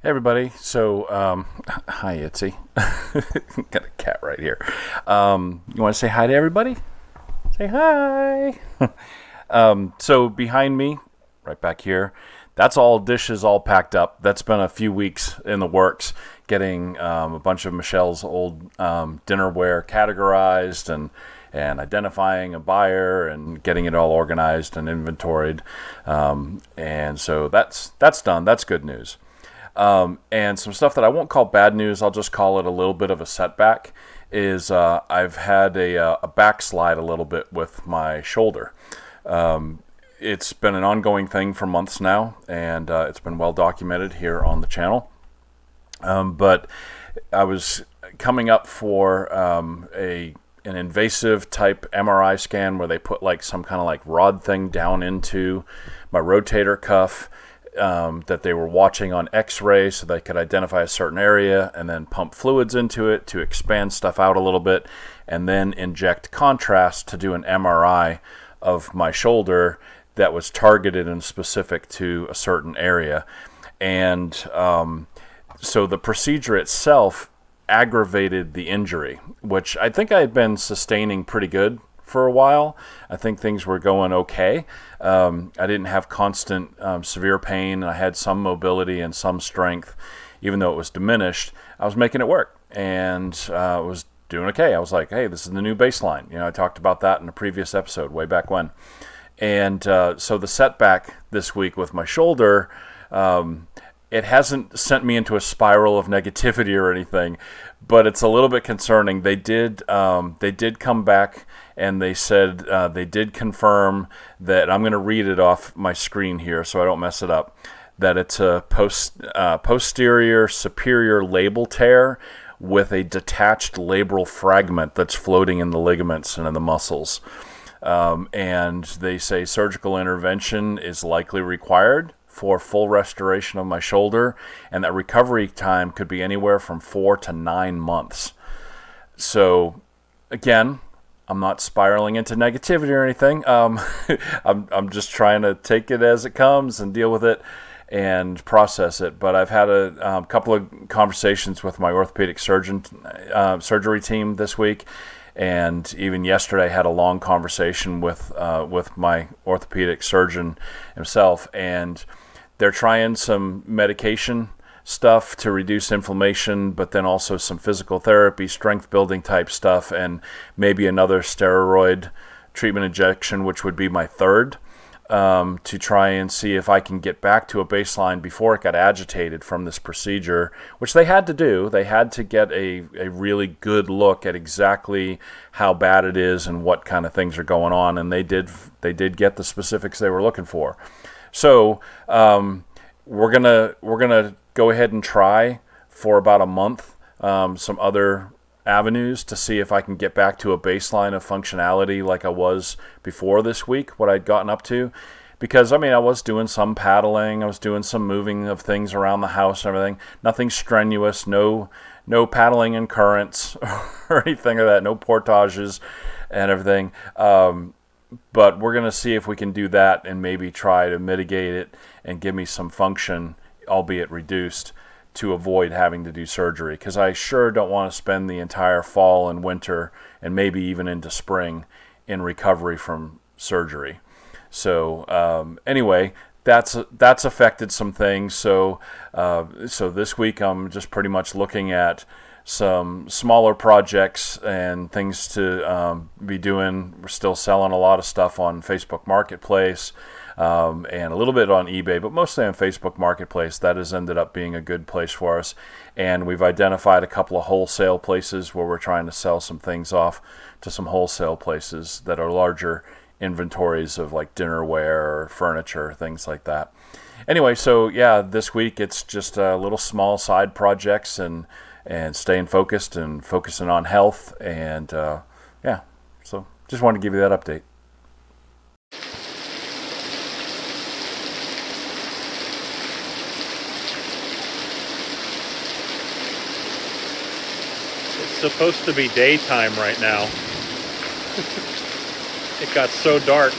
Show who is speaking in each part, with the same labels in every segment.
Speaker 1: Hey everybody. Hi Itzy. Got a cat right here. You want to say hi to everybody? Say hi. So behind me, right back here, that's all dishes all packed up. That's been a few weeks in the works, getting a bunch of Michelle's old dinnerware categorized and identifying a buyer and getting it all organized and inventoried. And so that's done. That's good news. And some stuff that I won't call bad news, I'll just call it a little bit of a setback, is I've had a backslide a little bit with my shoulder. It's been an ongoing thing for months now, and it's been well documented here on the channel. But I was coming up for an invasive type MRI scan where they put like some kind of like rod thing down into my rotator cuff, that they were watching on x-ray so they could identify a certain area and then pump fluids into it to expand stuff out a little bit and then inject contrast to do an MRI of my shoulder that was targeted and specific to a certain area. And so the procedure itself aggravated the injury, which I think I had been sustaining pretty good for a while. I think things were going okay. I didn't have constant severe pain, and I had some mobility and some strength, even though it was diminished. I was making it work, and was doing okay. I was like, hey, this is the new baseline. I talked about that in a previous episode way back when. And so the setback this week with my shoulder, it hasn't sent me into a spiral of negativity or anything, but it's a little bit concerning. They did come back and they said they did confirm that, I'm going to read it off my screen here so I don't mess it up, that it's a posterior superior labral tear with a detached labral fragment that's floating in the ligaments and in the muscles. And they say surgical intervention is likely required for full restoration of my shoulder, and that recovery time could be anywhere from 4 to 9 months. So, again, I'm not spiraling into negativity or anything. I'm just trying to take it as it comes and deal with it and process it. But I've had a couple of conversations with my orthopedic surgery team this week. And even yesterday, I had a long conversation with my orthopedic surgeon himself, and they're trying some medication stuff to reduce inflammation, but then also some physical therapy, strength building type stuff, and maybe another steroid treatment injection, which would be my third, to try and see if I can get back to a baseline before it got agitated from this procedure, which they had to do. They had to get a really good look at exactly how bad it is and what kind of things are going on, and they did get the specifics they were looking for. So we're gonna go ahead and try for about a month some other avenues to see if I can get back to a baseline of functionality like I was before this week, what I'd gotten up to. Because, I was doing some paddling, I was doing some moving of things around the house and everything. Nothing strenuous, no paddling in currents or anything like that, no portages and everything. But we're going to see if we can do that and maybe try to mitigate it and give me some function, albeit reduced, to avoid having to do surgery. Because I sure don't want to spend the entire fall and winter and maybe even into spring in recovery from surgery. So anyway, that's affected some things. So this week I'm just pretty much looking at some smaller projects and things to be doing. We're still selling a lot of stuff on Facebook Marketplace and a little bit on eBay, but mostly on Facebook Marketplace. That has ended up being a good place for us. And we've identified a couple of wholesale places where we're trying to sell some things off to some wholesale places that are larger inventories of like dinnerware or furniture, things like that. Anyway, so yeah, this week it's just little small side projects and staying focused and focusing on health. And yeah, so just wanted to give you that update.
Speaker 2: It's supposed to be daytime right now. It got so dark.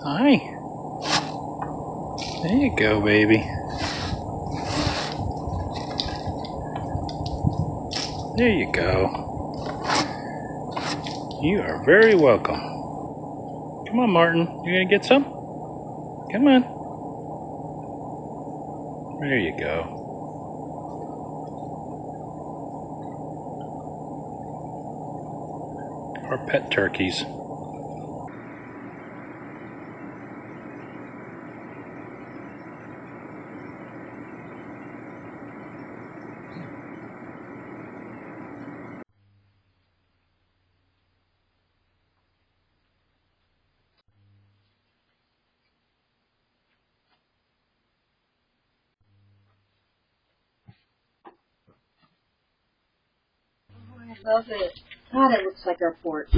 Speaker 2: Hi. There you go, baby. There you go. You are very welcome. Come on, Martin. You gonna get some? Come on. There you go. Our pet turkeys.
Speaker 3: I love it. God, it looks like our porch.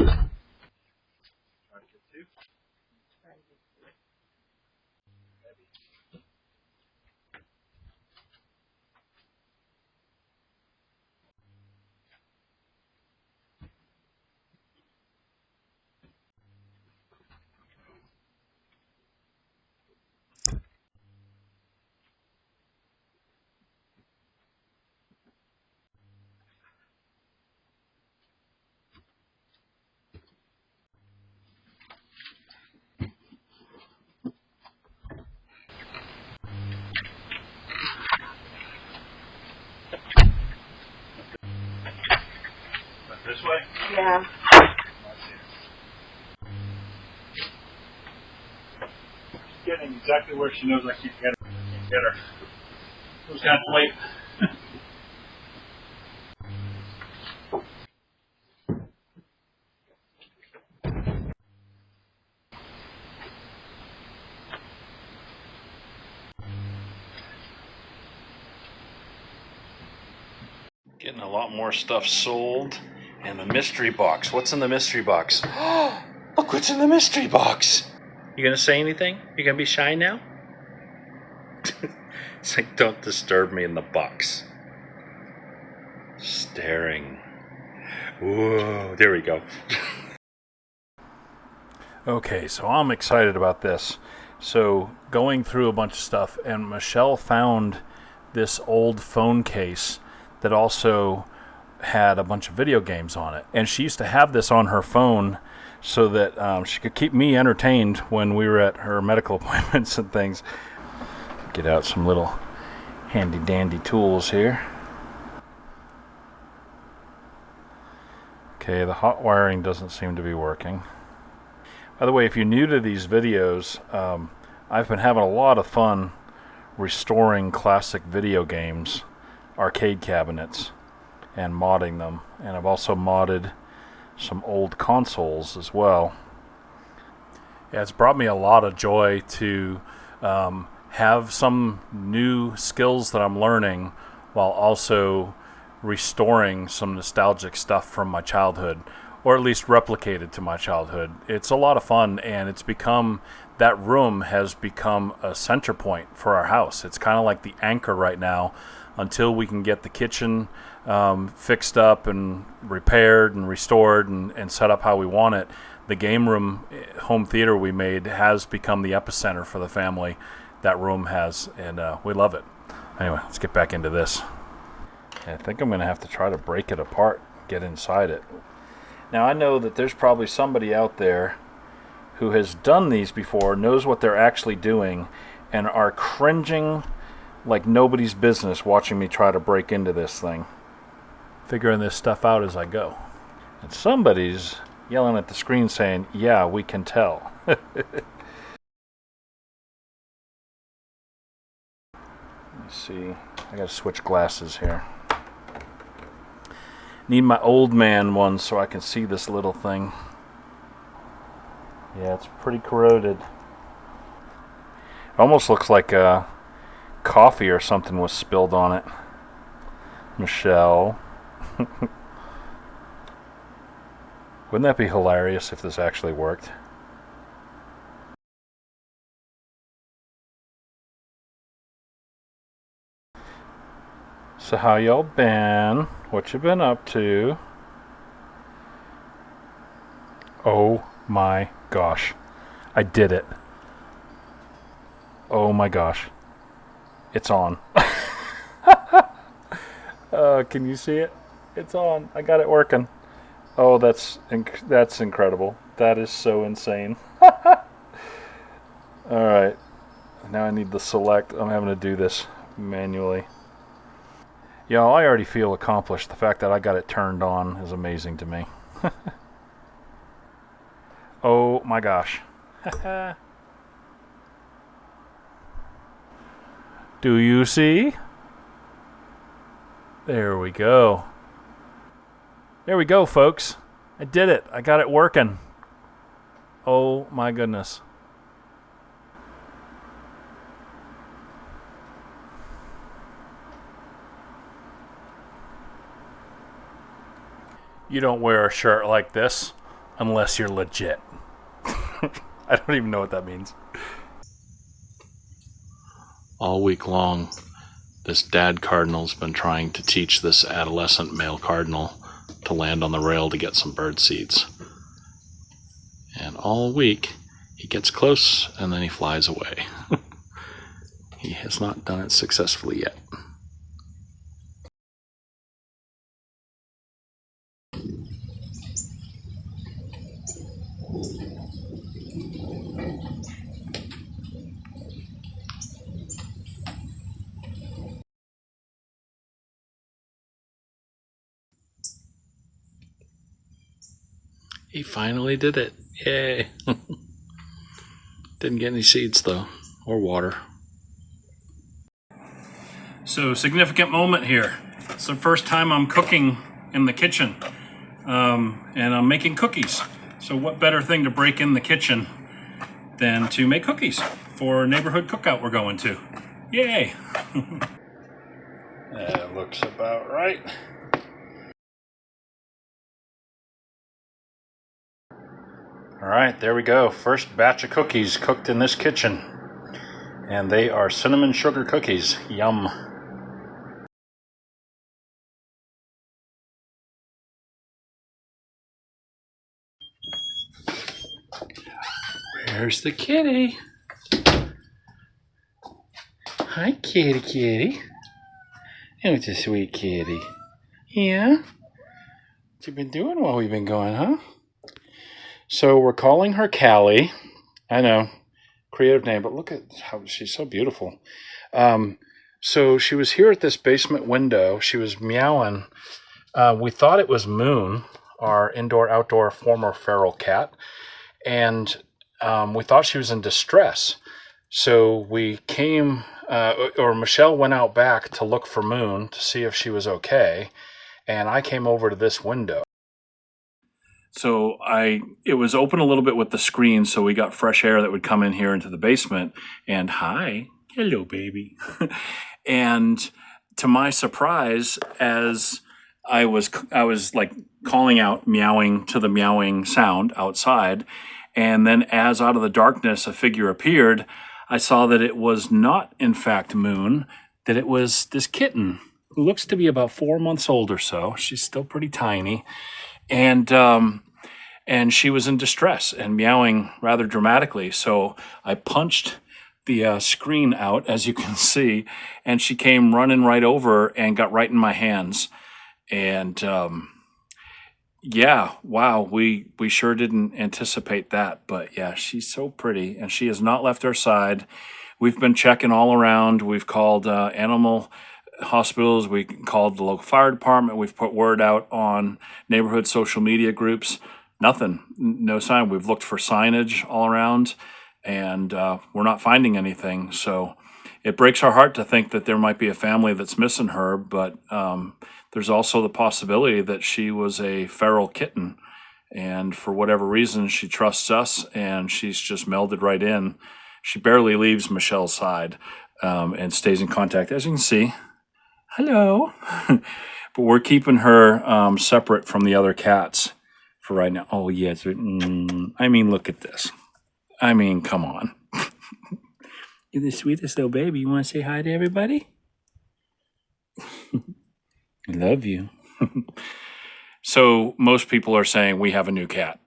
Speaker 2: This way?
Speaker 3: Yeah.
Speaker 2: Getting exactly where she knows I keep getting her. Get her. It was kind of late.
Speaker 1: Getting a lot more stuff sold. And the mystery box. What's in the mystery box? Look what's in the mystery box. You gonna say anything? You gonna be shy now? It's like, don't disturb me in the box. Staring. Whoa, there we go. Okay, so I'm excited about this. So going through a bunch of stuff, and Michelle found this old phone case that also had a bunch of video games on it. And she used to have this on her phone so that she could keep me entertained when we were at her medical appointments and things. Get out some little handy dandy tools here. Okay, the hot wiring doesn't seem to be working. By the way, if you're new to these videos, I've been having a lot of fun restoring classic video games, arcade cabinets, and modding them. And I've also modded some old consoles as well. Yeah, it's brought me a lot of joy to have some new skills that I'm learning while also restoring some nostalgic stuff from my childhood, or at least replicated to my childhood. It's a lot of fun, and it's become, that room has become a center point for our house. It's kind of like the anchor right now until we can get the kitchen fixed up and repaired and restored and set up how we want it. The game room home theater we made has become the epicenter for the family. That room has, and we love it. Anyway, let's get back into this. I think I'm going to have to try to break it apart, get inside it. Now, I know that there's probably somebody out there who has done these before, knows what they're actually doing, and are cringing like nobody's business watching me try to break into this thing. Figuring this stuff out as I go. And somebody's yelling at the screen saying, "Yeah, we can tell." Let me see. I gotta switch glasses here. Need my old man one so I can see this little thing. Yeah, it's pretty corroded. It almost looks like coffee or something was spilled on it. Michelle. Wouldn't that be hilarious if this actually worked? So how y'all been? What you been up to? Oh my gosh. I did it. Oh my gosh. It's on. Can you see it? It's on. I got it working. Oh, that's incredible. That is so insane. All right. Now I need to select. I'm having to do this manually. Y'all, I already feel accomplished. The fact that I got it turned on is amazing to me. Oh my gosh. Do you see? There we go. There we go, folks. I did it. I got it working. Oh my goodness. You don't wear a shirt like this unless you're legit. I don't even know what that means. All week long, this dad cardinal's been trying to teach this adolescent male cardinal to land on the rail to get some bird seeds. And all week, he gets close and then he flies away. He has not done it successfully yet. He finally did it. Yay. Didn't get any seeds though, or water. So, significant moment here. It's the first time I'm cooking in the kitchen, and I'm making cookies. So what better thing to break in the kitchen than to make cookies for a neighborhood cookout we're going to. Yay! That looks about right. All right, there we go. First batch of cookies cooked in this kitchen. And they are cinnamon sugar cookies. Yum. Where's the kitty? Hi, kitty kitty. Oh, it's a sweet kitty. Yeah? What you been doing while we've been going, huh? So we're calling her Callie. I know, creative name, but look at how she's so beautiful. So she was here at this basement window. She was meowing. We thought it was Moon, our indoor-outdoor former feral cat, and we thought she was in distress. So we came, or Michelle went out back to look for Moon to see if she was okay, and I came over to this window. So it was open a little bit with the screen, so we got fresh air that would come in here into the basement. And hi, hello, baby. And to my surprise, as I was like calling out, meowing to the meowing sound outside, and then as out of the darkness a figure appeared, I saw that it was not, in fact, Moon, that it was this kitten who looks to be about 4 months old or so. She's still pretty tiny. And she was in distress and meowing rather dramatically. So I punched the screen out, as you can see, and she came running right over and got right in my hands. And yeah, wow, we sure didn't anticipate that. But yeah, she's so pretty, and she has not left our side. We've been checking all around. We've called animal hospitals. We called the local fire department. We've put word out on neighborhood social media groups. Nothing, no sign. We've looked for signage all around, and we're not finding anything. So it breaks our heart to think that there might be a family that's missing her, but there's also the possibility that she was a feral kitten, and for whatever reason, she trusts us, and she's just melded right in. She barely leaves Michelle's side and stays in contact, as you can see. Hello. But we're keeping her separate from the other cats for right now. Oh, yes. I mean, look at this. I mean, come on. You're the sweetest little baby. You want to say hi to everybody? I love you. So most people are saying we have a new cat.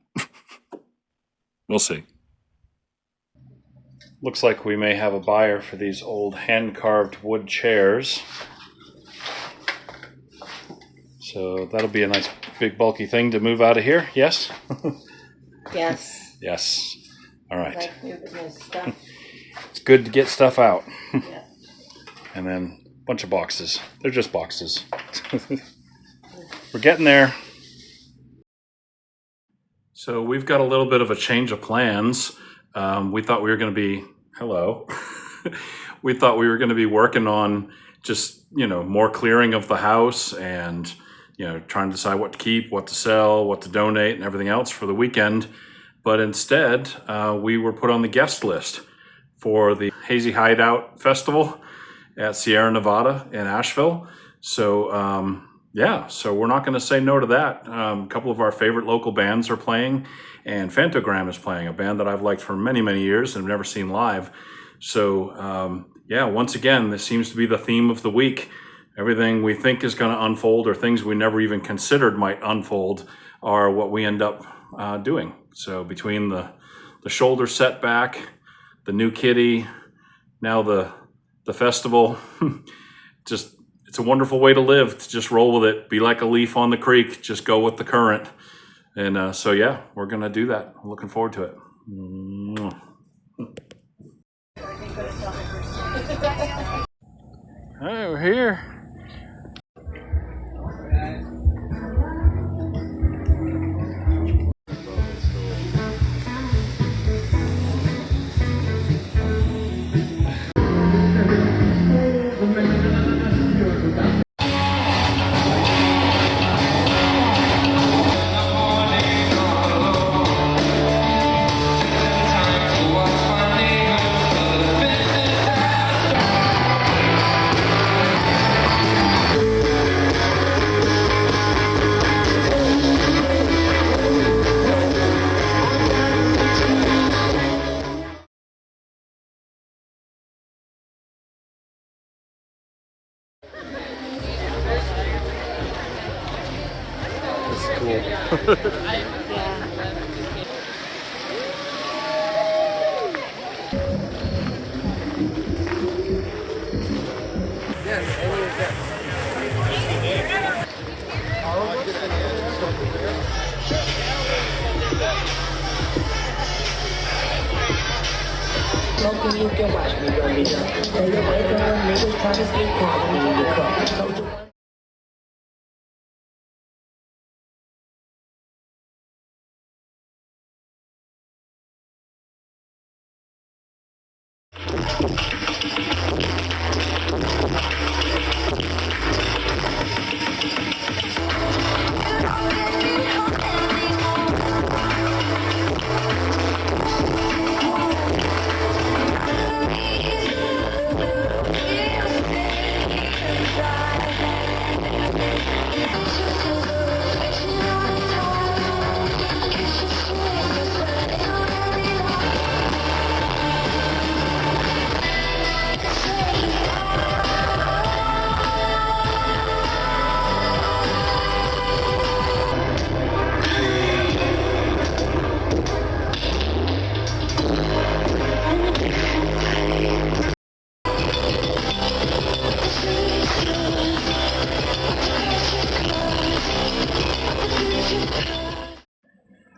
Speaker 1: We'll see. looks like we may have a buyer for these old hand-carved wood chairs. So that'll be a nice big bulky thing to move out of here, yes?
Speaker 3: Yes.
Speaker 1: Yes. All right.
Speaker 3: Like moving this stuff.
Speaker 1: It's good to get stuff out.
Speaker 3: Yeah.
Speaker 1: And then a bunch of boxes. They're just boxes. We're getting there. So we've got a little bit of a change of plans. We thought we were going to be, hello. We thought we were going to be working on just, more clearing of the house and, trying to decide what to keep, what to sell, what to donate and everything else for the weekend. But instead, we were put on the guest list for the Hazy Hideout Festival at Sierra Nevada in Asheville. So, so we're not going to say no to that. A couple of our favorite local bands are playing, and Fantogram is playing, a band that I've liked for many, many years and never seen live. So, once again, this seems to be the theme of the week. Everything we think is going to unfold or things we never even considered might unfold are what we end up doing. So between the shoulder setback, the new kitty, now the festival, it's a wonderful way to live, to just roll with it, be like a leaf on the creek, just go with the current. And we're going to do that. I'm looking forward to it. Hi, we're here.
Speaker 4: Smoking, you can watch me run me up. Stay away from them niggas try to sneak calling me in your cup. Told you.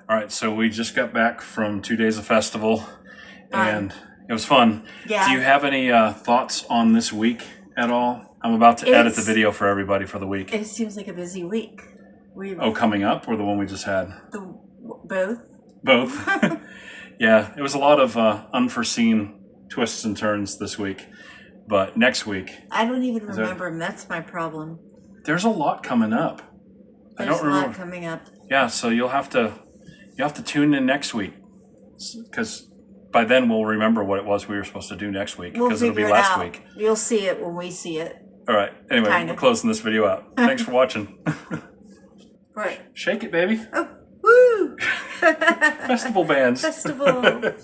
Speaker 1: All right, so we just got back from 2 days of festival, and it was fun.
Speaker 3: Yeah.
Speaker 1: Do you have any thoughts on this week at all? I'm about to edit the video for everybody for the week.
Speaker 5: It seems like a busy week.
Speaker 1: Coming up, or the one we just had?
Speaker 5: Both.
Speaker 1: Both. Yeah, it was a lot of unforeseen twists and turns this week. But next week...
Speaker 5: I don't even remember them. That's my problem.
Speaker 1: There's a lot coming up.
Speaker 5: There's
Speaker 1: I don't remember.
Speaker 5: A lot coming up.
Speaker 1: Yeah, so you'll have to tune in next week, because by then we'll remember what it was we were supposed to do next week, because it'll be last week.
Speaker 5: You'll see it when we see it.
Speaker 1: All right. Anyway, we're closing this video out. Thanks for watching.
Speaker 5: Right.
Speaker 1: Shake it, baby.
Speaker 5: Oh, woo!
Speaker 1: Festival bands.
Speaker 5: Festival.